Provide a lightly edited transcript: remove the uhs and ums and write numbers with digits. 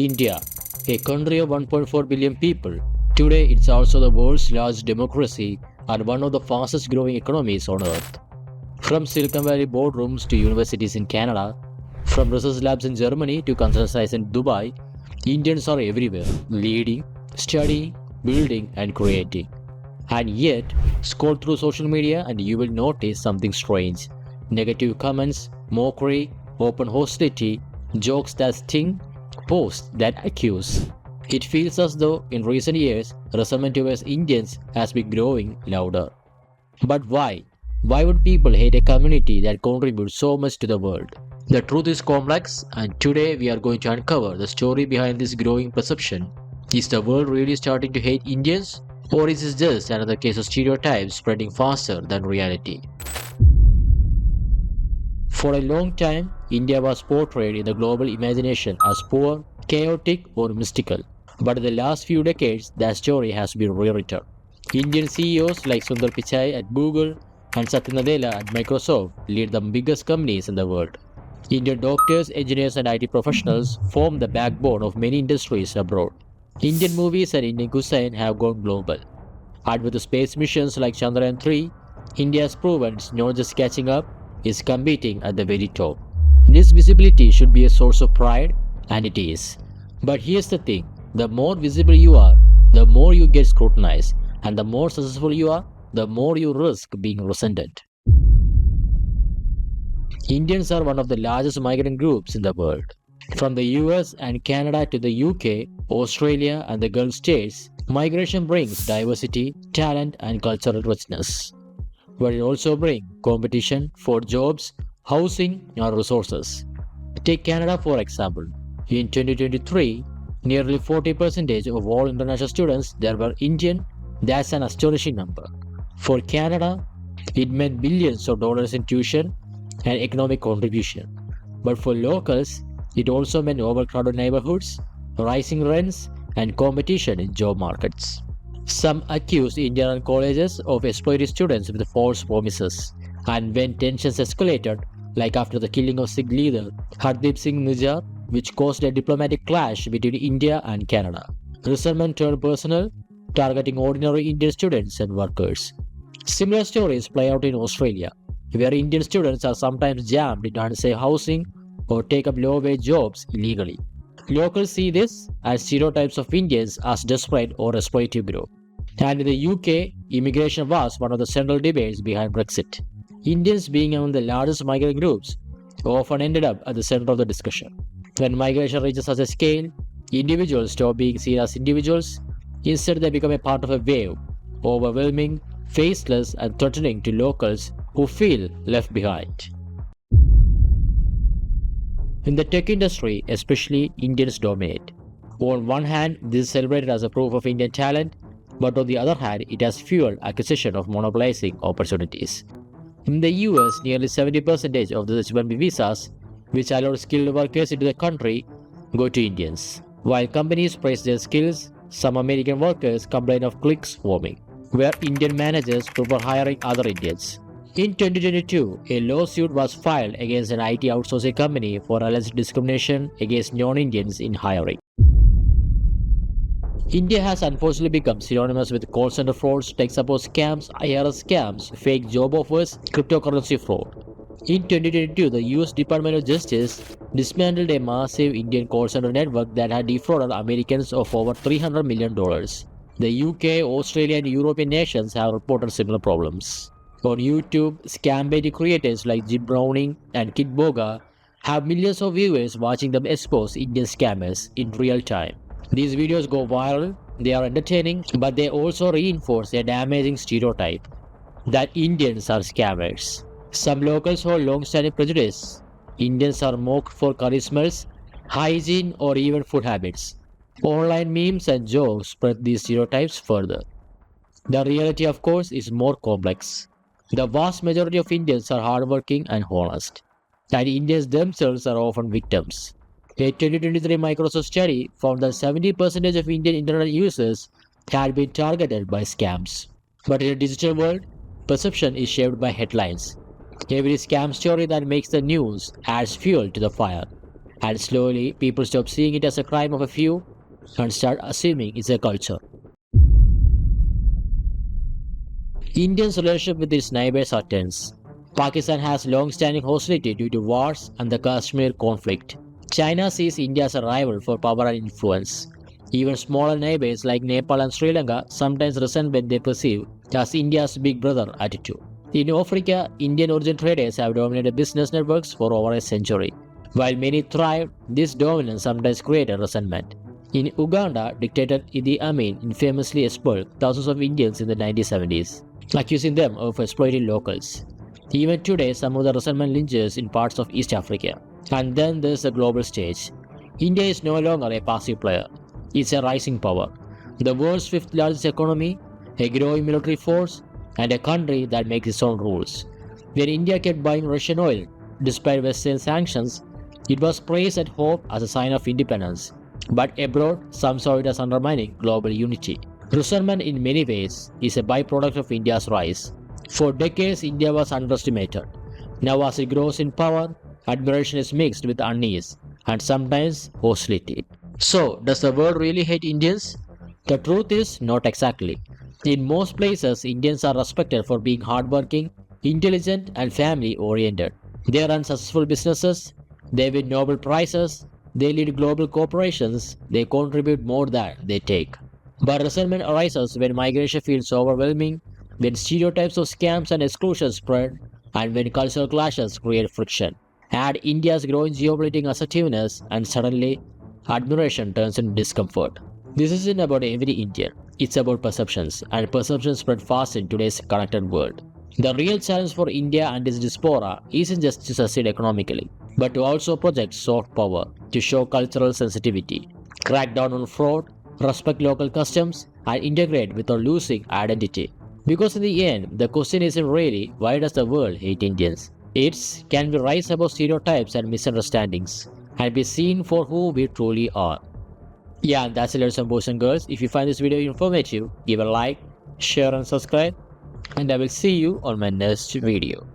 India, a country of 1.4 billion people. Today, it's also the world's largest democracy and one of the fastest growing economies on earth. From Silicon Valley boardrooms to universities in Canada, from research labs in Germany to construction in Dubai, Indians are everywhere, leading, studying, building, and creating. And yet, scroll through social media and you will notice something strange. Negative comments, mockery, open hostility, jokes that sting, posts that accuse. It feels as though in recent years, resentment towards Indians has been growing louder. But why? Why would people hate a community that contributes so much to the world? The truth is complex, and today we are going to uncover the story behind this growing perception. Is the world really starting to hate Indians? Or is this just another case of stereotypes spreading faster than reality? For a long time, India was portrayed in the global imagination as poor, chaotic, or mystical. But in the last few decades, that story has been rewritten. Indian CEOs like Sundar Pichai at Google and Satya Nadella at Microsoft lead the biggest companies in the world. Indian doctors, engineers, and IT professionals form the backbone of many industries abroad. Indian movies and Indian cuisine have gone global. And with the space missions like Chandrayaan 3, India has proven it's not just catching up, it's competing at the very top. This visibility should be a source of pride, and it is. But here's the thing, the more visible you are, the more you get scrutinized, and the more successful you are, the more you risk being resented. Indians are one of the largest migrant groups in the world. From the US and Canada to the UK, Australia, and the Gulf states, migration brings diversity, talent, and cultural richness. But it also brings competition for jobs, housing, and resources. Take Canada for example. In 2023, nearly 40% of all international students there were Indian. That's an astonishing number. For Canada, it meant billions of dollars in tuition and economic contribution. But for locals, it also meant overcrowded neighborhoods, rising rents, and competition in job markets. Some accused Indian colleges of exploiting students with false promises. And when tensions escalated, like after the killing of Sikh leader Hardeep Singh Nijjar, which caused a diplomatic clash between India and Canada, resentment turned personal, targeting ordinary Indian students and workers. Similar stories play out in Australia, where Indian students are sometimes jammed into unsafe housing or take up low-wage jobs illegally. Locals see this as stereotypes of Indians as desperate or exploitative group. And in the UK, immigration was one of the central debates behind Brexit. Indians, being among the largest migrant groups, often ended up at the center of the discussion. When migration reaches such a scale, individuals stop being seen as individuals. Instead, they become a part of a wave, overwhelming, faceless, and threatening to locals who feel left behind. In the tech industry, especially, Indians dominate. On one hand, this is celebrated as a proof of Indian talent, but on the other hand, it has fueled accusation of monopolizing opportunities. In the US, nearly 70% of the H-1B visas, which allow skilled workers into the country, go to Indians. While companies praise their skills, some American workers complain of clique swarming, where Indian managers prefer hiring other Indians. In 2022, a lawsuit was filed against an IT outsourcing company for alleged discrimination against non-Indians in hiring. India has unfortunately become synonymous with call center frauds, tech support scams, IRS scams, fake job offers, cryptocurrency fraud. In 2022, the US Department of Justice dismantled a massive Indian call center network that had defrauded Americans of over $300 million. The UK, Australia, and European nations have reported similar problems. On YouTube, scam-baiting creators like Jim Browning and Kid Boga have millions of viewers watching them expose Indian scammers in real time. These videos go viral, they are entertaining, but they also reinforce a damaging stereotype that Indians are scammers. Some locals hold long-standing prejudice. Indians are mocked for curry smells, hygiene, or even food habits. Online memes and jokes spread these stereotypes further. The reality, of course, is more complex. The vast majority of Indians are hardworking and honest, and Indians themselves are often victims. A 2023 Microsoft study found that 70% of Indian internet users had been targeted by scams. But in a digital world, perception is shaped by headlines. Every scam story that makes the news adds fuel to the fire. And slowly, people stop seeing it as a crime of a few and start assuming it's a culture. India's relationship with its neighbors are tense. Pakistan has long-standing hostility due to wars and the Kashmir conflict. China sees India as a rival for power and influence. Even smaller neighbors like Nepal and Sri Lanka sometimes resent when they perceive as India's big brother attitude. In Africa, Indian origin traders have dominated business networks for over a century. While many thrive, this dominance sometimes created resentment. In Uganda, dictator Idi Amin infamously expelled thousands of Indians in the 1970s, accusing them of exploiting locals. Even today, some of the resentment lingers in parts of East Africa. And then there's the global stage. India is no longer a passive player, it's a rising power. The world's fifth largest economy, a growing military force, and a country that makes its own rules. When India kept buying Russian oil, despite Western sanctions, it was praised at home as a sign of independence. But abroad, some saw it as undermining global unity. Resentment in many ways is a byproduct of India's rise. For decades, India was underestimated. Now as it grows in power, admiration is mixed with unease and sometimes hostility. So, does the world really hate Indians? The truth is, not exactly. In most places, Indians are respected for being hardworking, intelligent, and family oriented. They run successful businesses, they win Nobel Prizes, they lead global corporations, they contribute more than they take. But resentment arises when migration feels overwhelming, when stereotypes of scams and exclusion spread, and when cultural clashes create friction. Add India's growing geopolitical assertiveness, and suddenly, admiration turns into discomfort. This isn't about every Indian, it's about perceptions, and perceptions spread fast in today's connected world. The real challenge for India and its diaspora isn't just to succeed economically, but to also project soft power, to show cultural sensitivity, crack down on fraud, respect local customs, and integrate without losing identity. Because in the end, the question isn't really why does the world hate Indians? It's can we rise above stereotypes and misunderstandings and be seen for who we truly are. Yeah, and that's it, ladies and boys and girls. If you find this video informative, give a like, share and subscribe, and I will see you on my next video.